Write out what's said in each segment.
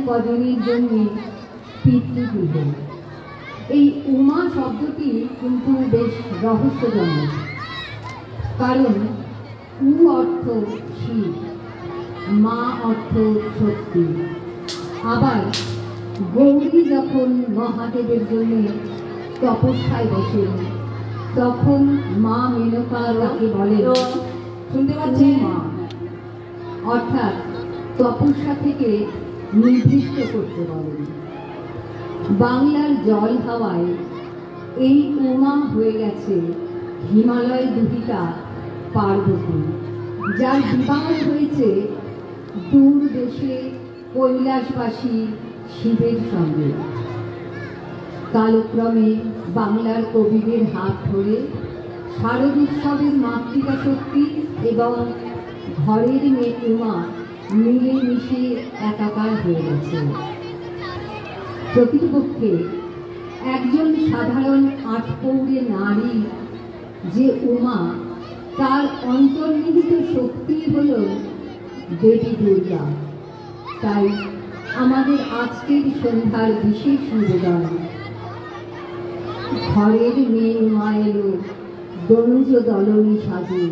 কজনের জন্য পিতৃগৃহ। এই উমা শব্দটি কিন্তু বেশ রহস্যজনক, কারণ উ অর্থ শিব, মা অর্থ শক্তি। আবার গৌরী যখন মহাদেবের জন্য তপস্যায় বসেন, তখন মা মেনকা তাকে বলেন শুনতে পাচ্ছি মা, অর্থাৎ তপস্যা থেকে নিবৃত্ত করতে বলেন। বাংলার জল হাওয়ায় এই উমা হয়ে গেছে হিমালয় দুহিতা পার্বতী, যার বিবাহ হয়েছে দূর দেশে কৈলাসবাসী শিবের সঙ্গে। কালক্রমে বাংলার কবিদের হাত ধরে শারদ উৎসবের মাতৃকা শক্তি এবং ঘরের মেয়ে উমা মিলেমিশে একাকার হয়ে গেছে। প্রকৃতপক্ষে একজন সাধারণ আটপৌরে নারী যে উমা, তার অন্তর্নিহিত শক্তি হল দেবী দুর্গা। তাই আমাদের আজকের সন্ধ্যার বিশেষ নিবেদন, ঘরের মেয়ে উমা এলো দনুজ দলনী সাজে,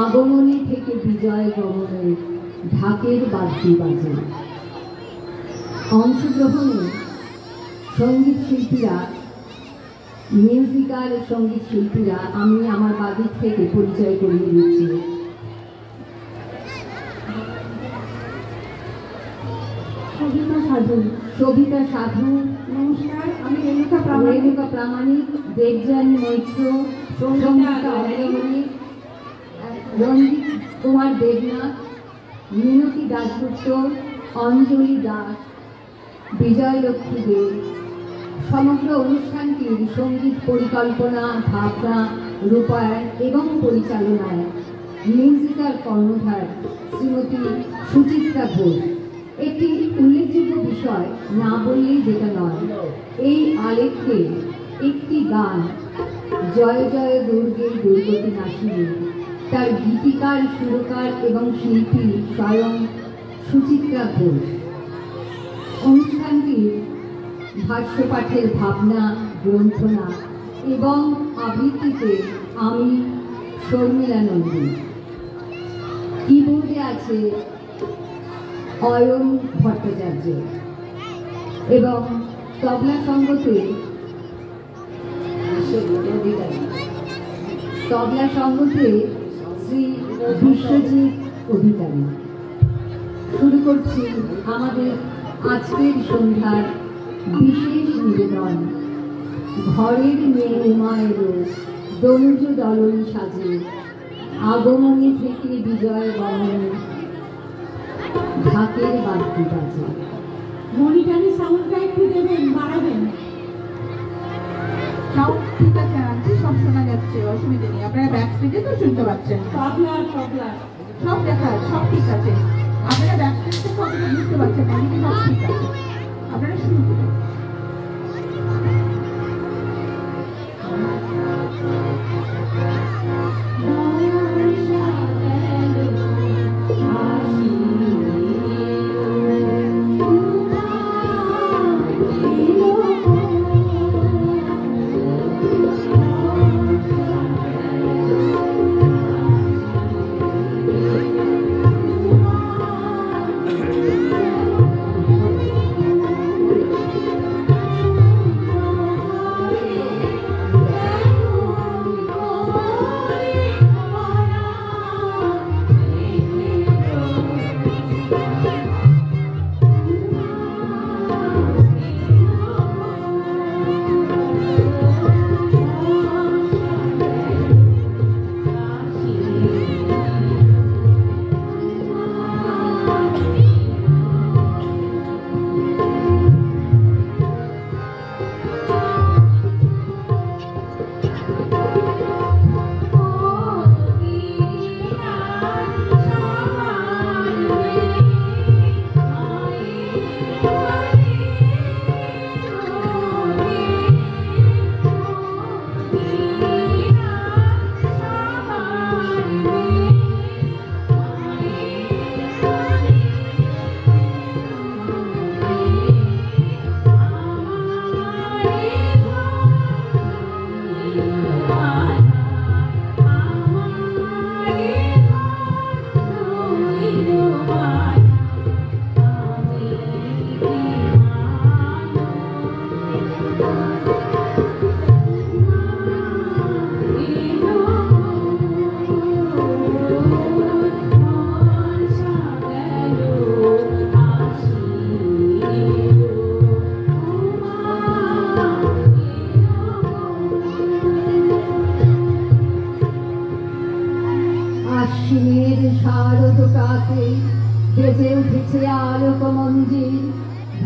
আগমনী থেকে বিজয় গমনে ঢাকের বাদ্যি বাজে। অংশগ্রহণে সঙ্গীত শিল্পীরা, মিউজিক্যাল সঙ্গীত শিল্পীরা, আমি আমার বাদিক থেকে পরিচয় করিয়ে দিচ্ছি। সবিতা সাধু, নমস্কার, আমি রেণুকা প্রামাণিক, দেবযানী মৈত্র, সঙ্গীতা অগ্রগণী, রঞ্জিত কুমার দেবনাথ, মিনতি দাশগুপ্ত, অঞ্জলি দাস, বিজয়লক্ষ্মী দেব। সমগ্র অনুষ্ঠানটির সঙ্গীত পরিকল্পনা, ভাবনা, রূপায়ণ এবং পরিচালনায় মিউজিক্যাল কর্ণধার শ্রীমতী সুচিত্রা ঘোষ। একটি উল্লেখযোগ্য বিষয় না বললেই যেটা নয়, এই আলেখ্যে একটি গান জয় জয় দুর্গে দুর্গতি নাশিনী, তার গীতিকার, সুরকার এবং শিল্পী স্বয়ং সুচিত্রা ঘোষ। অনুষ্ঠানটির ভাষ্যপাঠের ভাবনা, গ্রন্থনা এবং আবৃত্তিতে আমি শর্মিলা নন্দী। কিবোর্ডে আছে অয়ন ভট্টাচার্য এবং তবলা সঙ্গতে শ্রী বিশ্বজিৎ অধিকারী। শুরু করছি আমাদের আজকের সন্ধ্যার বিশেষ নিবেদন, ঘরের মেয়ে উমা এলো দনুজ দলনী সাজে, আগমনী থেকে বিজয় গমনে ঢাকের বাদ্যি বাজে। মনিটারি সাউন্ডটা একটু দেবেন, বাড়াবেন। সাউন্ড ঠিক আছে আন্টি, সব শোনা যাচ্ছে, অসুবিধা নেই। আপনারা ব্যাক স্টেজে তো শুনতে পাচ্ছেন, তবলা সব দেখা, সব ঠিক আছে। আপনারা ব্যাক স্টেজ থেকে কতটা বুঝতে পারছেন, এদিকে সব ঠিক আছে। আপনারা শুরু করুন।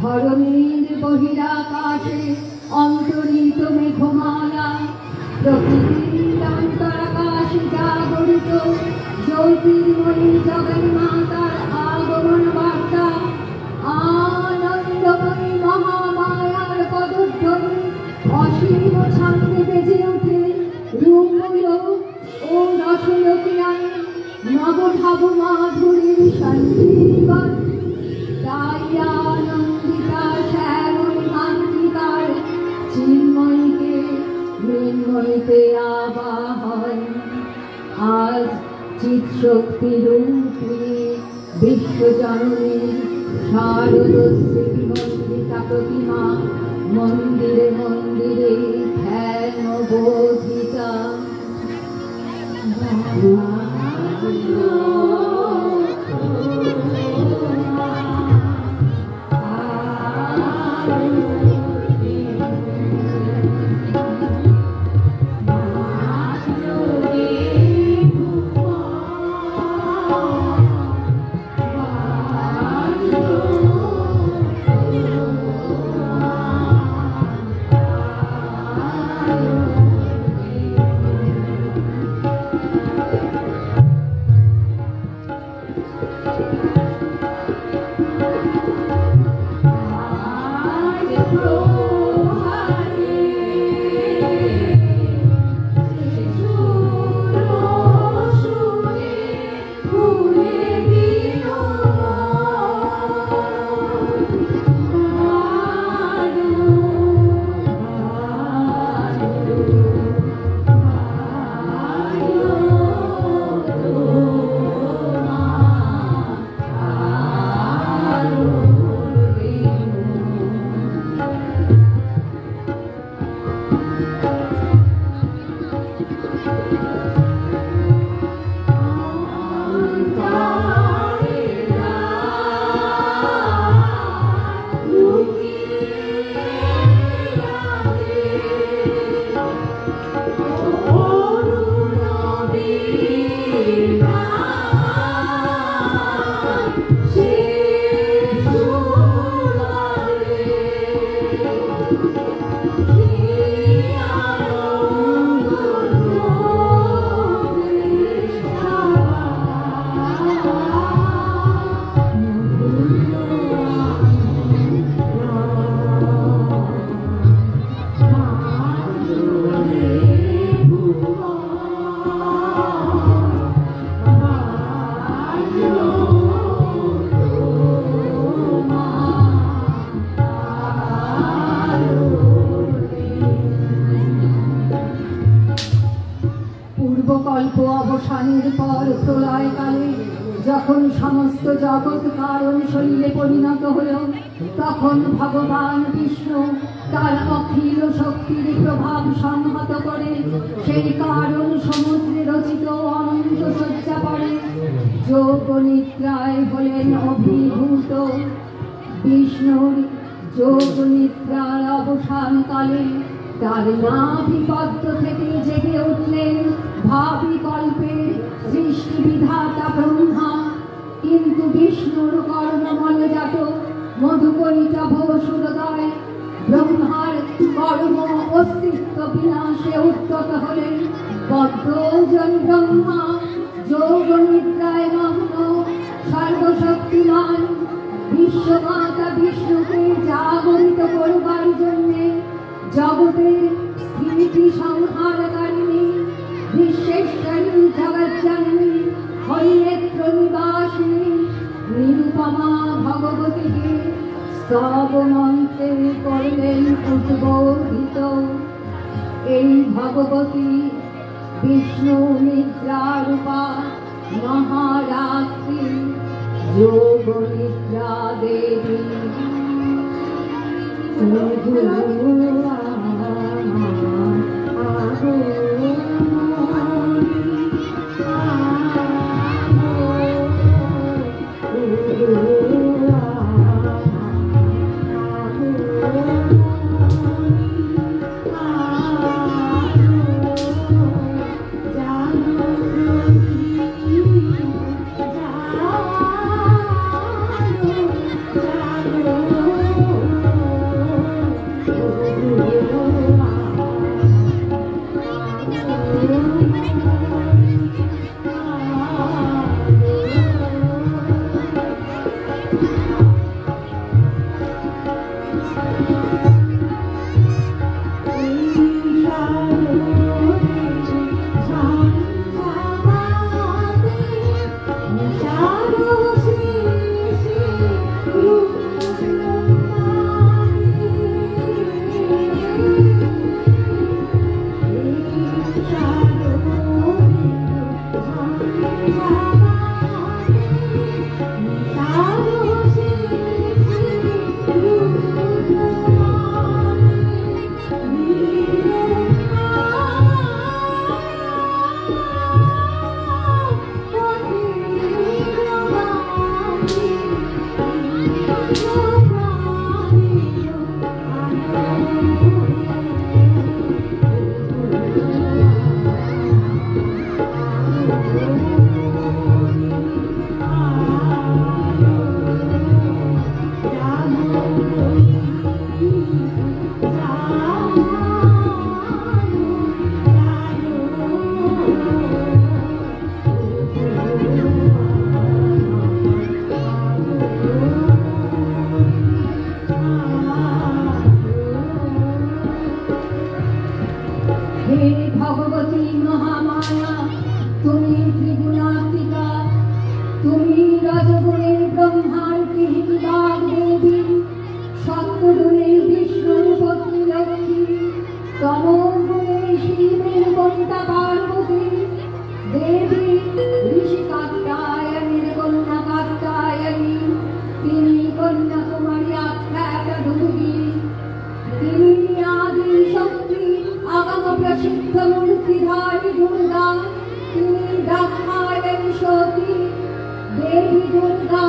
ধরণীর বহিরাকাশে অন্তরিত মেঘমালা, প্রকৃতির অন্তরাকাশে জাগরিত জ্যোতির্ময়ী জগন্মাতার আগমন বার্তা, আনন্দময়ী মহামায়ার পদধ্বনি অসীম ছন্দে বেজে ওঠে রূপগুলো ও রসলোকিয়ায় নবভাব মাধুরীর সঞ্জীবন। তাই আনন্দিতা শ্যামলী মাতৃকার চিন্ময়ীকে মৃন্ময়ীতে আবাহন। আজ চিৎশক্তি রূপিণী বিশ্বজননীর শারদ শ্রীমন্দিতা প্রতিমা মন্দিরে মন্দিরে ধ্যান বোধিতা। পূর্বকল্প অবসানের পর প্রলয়কালে যখন সমস্ত জগৎ কারণ শৈলে পরিণত হল, তখন ভগবান বিষ্ণু তার অখিল শক্তির প্রভাব সংহত করে সেই কারণ সমুদ্রে রচিত অনন্ত শয্যা পড়ে যোগ নিদ্রায় হলেন অভিভূত। বিষ্ণুর যোগ নিদ্রার অবসানকালে তার নাভিপদ্ম থেকে জেগে উঠলেন ভাবি কল্পের সৃষ্টি বিধাতা ব্রহ্মা। কিন্তু বিষ্ণুর কর্মমলজাত মধুকরিটা ভোসুরদয় ব্রহ্মার কর্ম অস্তিত্ব বিনাশে উদ্যত হলেন বদ্ধজন ব্রহ্মা। যোগ নিদ্রায় মগ্ন সর্বশক্তিমান বিশ্বমাতা বিষ্ণুকে জাগরিত করবার জন্যে জগতের স্থিতি সংহারকারিণী বিশ্বেশ্বরী জগজ্জননী হরিনেত্র নিবাসিনী নিরুপমা ভগবতীকে স্তব মন্ত্রে করলেন উদ্বোধিত। এই ভগবতী বিষ্ণু নিদ্রারূপা মহারাত্রি যোগ নিদ্রা দেবী। Oh সিদ্ধ মূর্তিধারী দুর্গা তিনি দাক্ষায়ণ সতী দেবী দুর্গা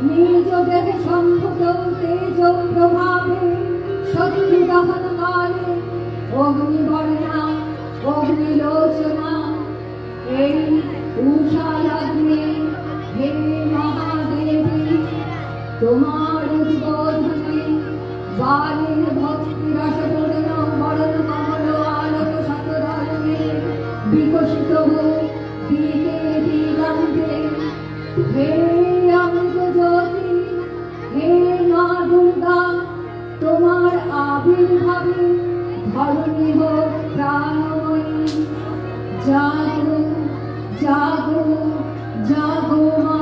নিজ দেহে সম্ভূত তেজ প্রভাবে শত্রু দহন কালে অগ্নিবর্ণা অগ্নিলোচনা এই উষা লগ্নে হে মহাদেবী তোমার উদ্বোধনে বালের ভক্তি রসপূর্ণ বরণ কমল আলোক শতধরণে বিকশিত হোক দিকে দিগন্তে হে অমৃত জ্যোতি হে মা দুর্গা তোমার আবির্ভাবে ধরণী হোক প্রাণময়ী জাগো জাগো জাগো মা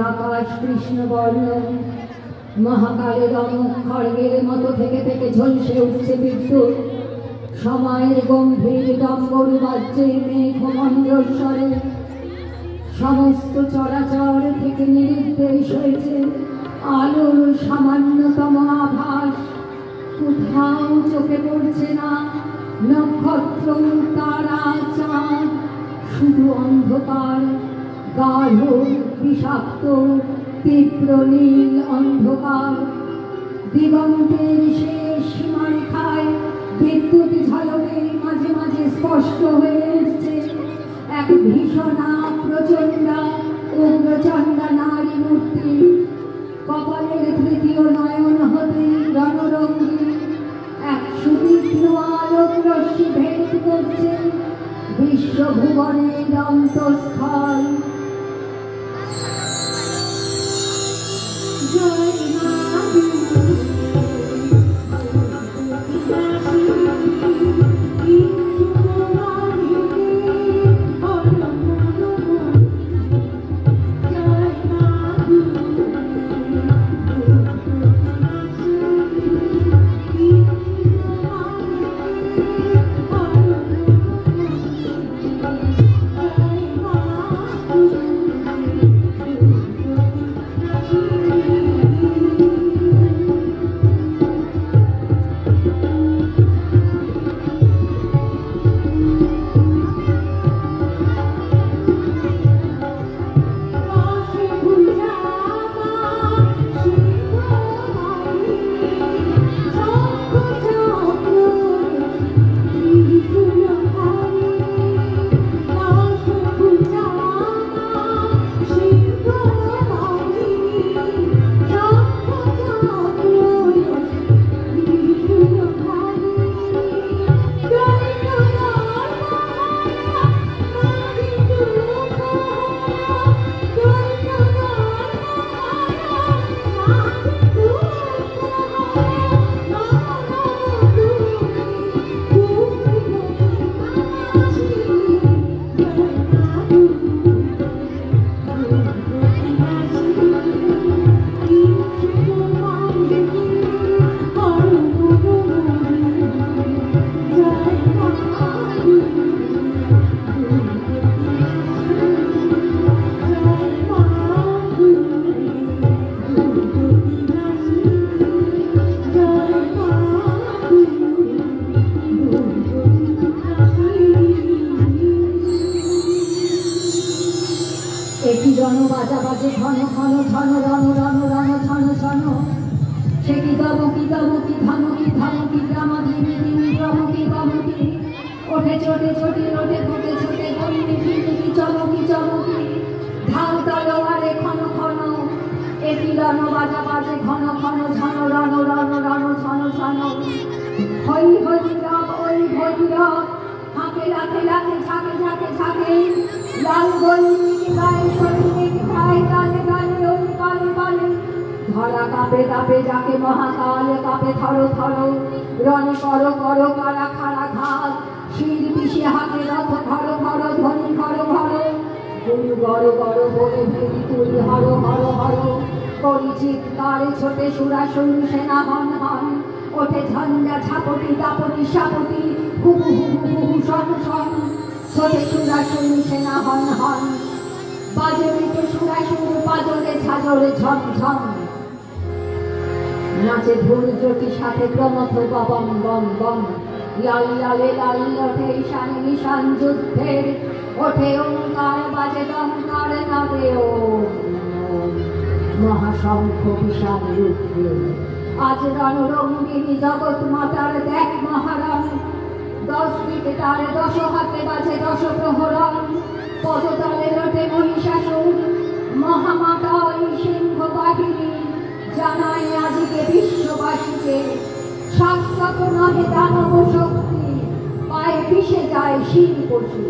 আকাশ কৃষ্ণবর্ণ মহাকালের অমুক খড়গের মতো থেকে থেকে ঝলসে উঠছে বিদ্যুৎ সময়ের গম্ভীর ডম্বরু বাজ্যে মেঘমণ্ডলস্বরে সমস্ত চরাচর থেকে নিরুদ্দেশ হয়েছে আলোর সামান্যতম আভাস কোথাও চোখে পড়ছে না নক্ষত্র তারা চাঁদ শুধু অন্ধকার গাঢ় বিষাক্ত তীব্র নীল অন্ধকার দিগন্তের শেষ সীমারেখায় বিদ্যুৎ ঝলকে মাঝে মাঝে স্পষ্ট হয়ে উঠছে এক ভীষণা প্রচণ্ডা উগ্রচণ্ডা নারী মূর্তি কপালের তৃতীয় নয়ন হতে রণরঙ্গী এক সুতীক্ষ্ণ আলোক রশ্মি ভেদ করছে বিশ্বভুবনের অন্তঃস্থল। জয় মা দুর্গা বাজা বাজে ঘন ঘন ঝন রণ রণ রণ ঝন ঝন সে কি দমকি দমকি ধমকি ধমকি গ্রামধীমি ধিমি প্রমুখী গমকি ওঠে চোটে চোটে লোটে ফোটে ছোটে গমকি ফিমিকি চমকি চমকি ঢাল তলোয়ারে ক্ষণ ক্ষণ এটি রণ বাজা বাজে ঘন ঘন ঝন রণ রণ রণ ঝন ঝন হই হরিরব ওই ভৈরব হাঁকে লাখে লাখে ঝাঁকে ঝাঁকে ঝাঁকে লাল গলিকে গায়ে শরীরে গায়ে গালে গালে ওই কালে কালে ধরা কাঁপে কাঁপে যাকে মহাকাল কাঁপে থরো থরো রণে করো করো কারা খাড়া ঘাত শির পিষে হাতে রথ ঘর ঘর ধ্বনি ঘর ঘর গুরু গড় গড় বলে ভেরি তুলি হর হর হর করি চিৎকারে ছোটে সুরাসুর সেনা হন হন ওঠে ঝঞ্ঝা ঝাপটি দাপটি সাপটি হুহু হুহু হুহু শন শন ছোটে সুরাসুর সেনা হন হন বাজে মিটে সুরাসুর পাজরে ঝাজরে ঝম ঝম নাচে ধুল জ্যোতি সাথে প্রমথ বম বম বম লাল লালে লাল ওঠে ঈশানে নিশান যুদ্ধের ওঠে ওঙ্কার বাজে দমকার নাদে ওম মহাশঙ্খ বিশাল রুদ্রে আজ রণরঙ্গিনী জগৎ মাতার দেখ মহারণ 10 দিকে তার 10 হাতে বাজে 10 প্রহরণ পদতলে লোটে মহিষাসুর মহামাতা ওই সিংহ বাহিনী জানাই আজকে বিশ্ববাসীকে শাশ্বত নহে দানব শক্তি পায়ে পিষে যায় শির পশু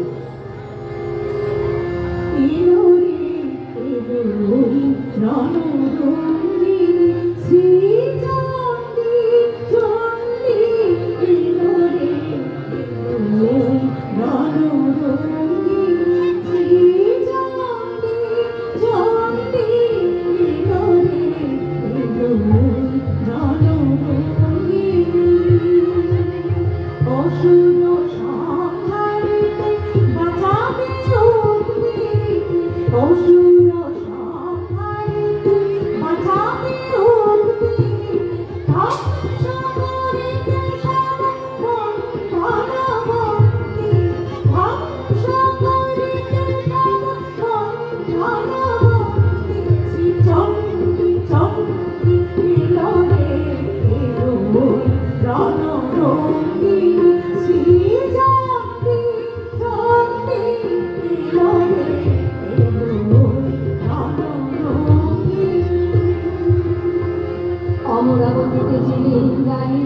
অমরাবতীতে যিনি ইন্দ্রাণী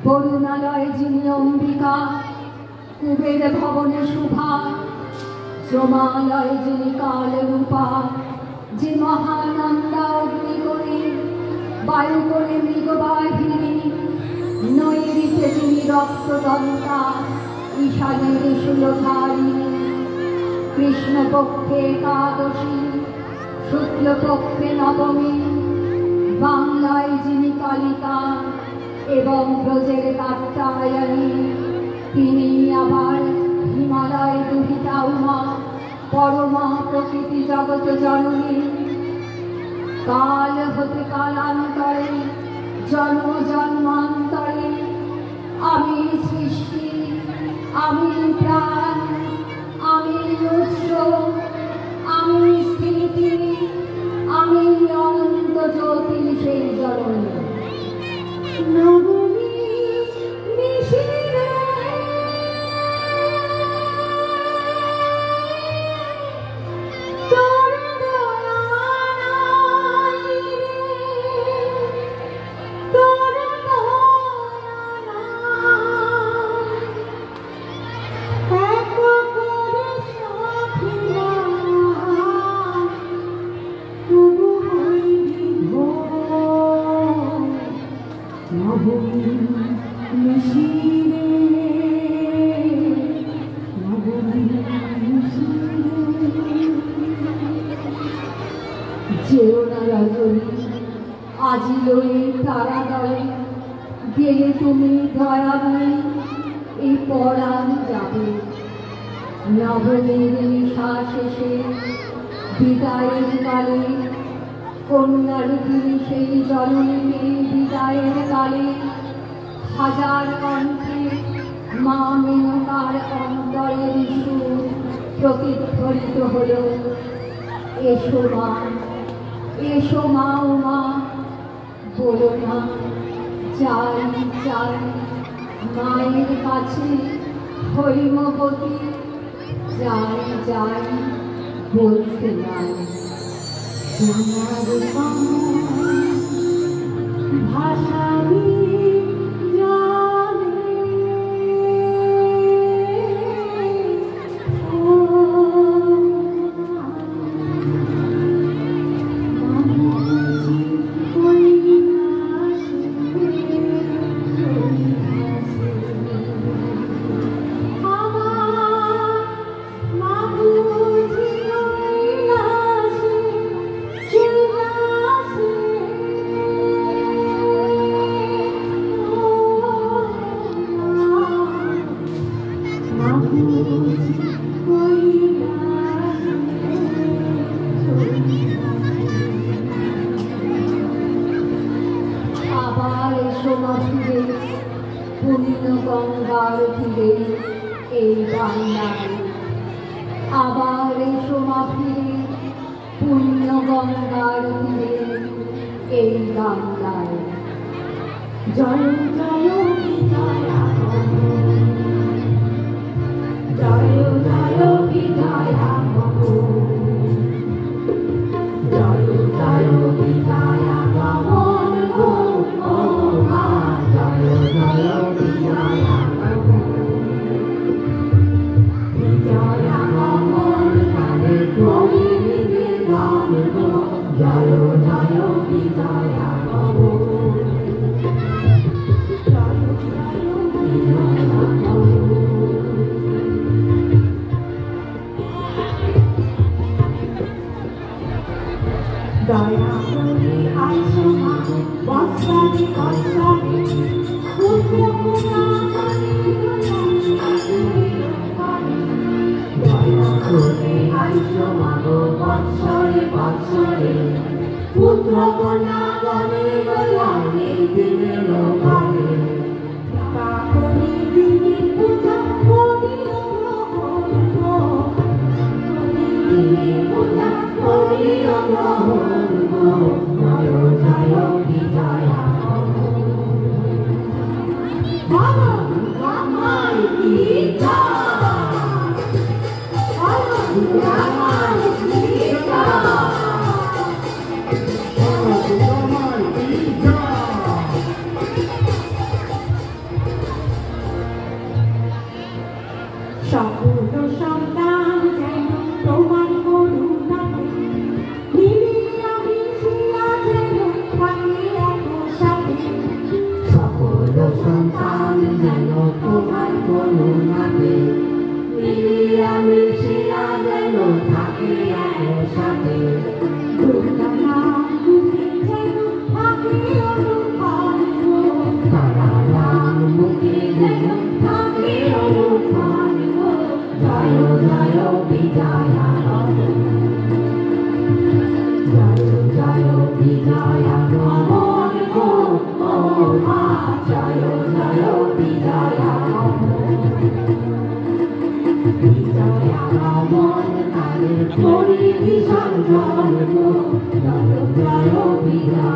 বরুণালয়ে যিনি অম্বিকা কুবের ভবনে শুভা শ্রমালয়ে যিনি কালরূপা যে মহানন্দা অগ্নি করে বায়ু করে মৃগবাহিনী নৈরিতে যিনি রক্তদন্তা ঈশানের শূলধারিণী কৃষ্ণপক্ষে একাদশী শুক্লপক্ষে নবমী বাংলায় যিনি কালিকা এবং ব্রজের কাত্যায়নী তিনি আবার হিমালয় দুহিতা উমা পরমা প্রকৃতি জগৎ জননী কাল হতে কালান্তরে জন্ম জন্মান্তরে আমি সৃষ্টি আমি প্রাণ আমি উৎস আমি স্থিতি আমি অনন্ত জ্যোতি সেই জননী নবমী নিশিরে তোর দয়া নাই তোর দয়া নাই এক করে সাথীরা তবু হইনি ভোর নবমী নিশিরে নবমী নিশিরে যেও না রজনী আজি লয়ে তারা দলে গেলে তুমি দয়াময়ী এই পরাণ যাবে নবমীর নিশা শেষে বিদায়ের কালে কন্যারূপিণী সেই জননীকে বিদায়ের কালে হাজার কণ্ঠে মা মেনকার অন্তরের সুর প্রতিধ্বনিত হল এসো মা, এসো মা ও মা, বলো না চাই চাই মায়ের কাছে হৈমবতী, যাই যাই বলতে নাই সোনার ভাষাবি আবার এসো মা ফিরে পূর্ণ গঙ্গার তীরে এই বাংলায়, আবার এসো মা ফিরে পূর্ণ গঙ্গার তীরে এই বাংলায়। জয় জয় বিজয়া, জয় জয় বিজয়া, জয় জয় বিজয়া গমন গো ও মা, জয় জয় বিজয়া বিজয়া গমন কানে করি গান গো, জয় জয় বিজয়া গমন, জয় জয় বিজয়া গমন। দয়া করে আইসো মা বৎসরে বৎসরে, পুত্র পুরাণে দয়া করে আইসো মা গো বৎসরে বৎসরে, পুত্র কন্যা গণে গয়ালে দিনের ঘরে, করি দিনে পূজা করি গ্রহণ গো, করি দিনে পূজা করি গ্রহণ গো, জয় জয় বিজয়া রামাই কি জয়, রামাই কি জয়, সকল সন্তান যেন তোমার করুণাতে মিলিয়া মিশিয়া যেন থাকে একসাথে, সকল সন্তান যেন তোমার করুণাতে মিলিয়া মিশিয়া যেন থাকে একসাথে, দুর্গা মা মুখে যেন থাকে অনুক্ষণ গো, তারা নাম মুখে যেন থাকে অনুক্ষণ গো, জয় জয় বিজয়া জয় জয় বিজয়া গমন গো ও মা, জয় জয় বিজয়া বিজয়া গমন কালে করি বিসর্জন গো, জয় জয় বিজয়া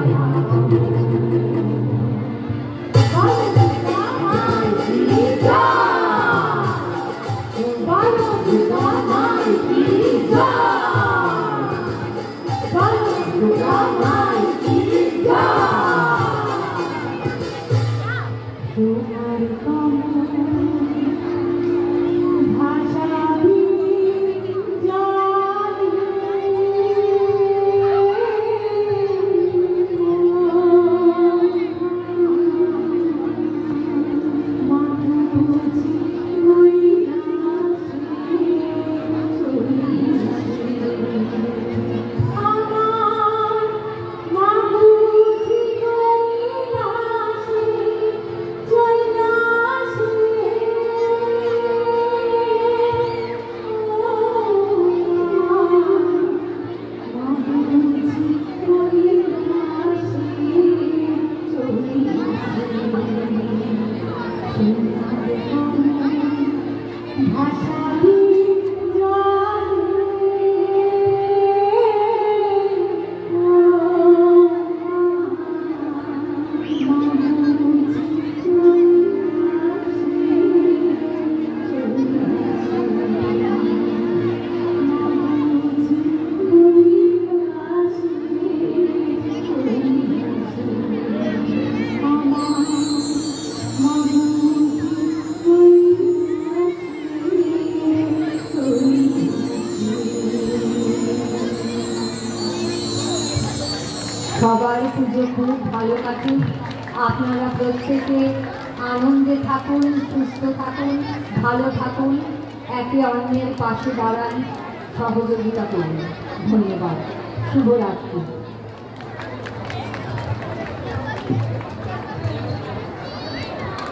সবার পুজো খুব ভালো কাটুক। আপনারা প্রত্যেকে আনন্দে থাকুন, সুস্থ থাকুন, ভালো থাকুন, একে অন্যের পাশে দাঁড়ান, সহযোগিতা করুন। ধন্যবাদ। শুভরাত্রি।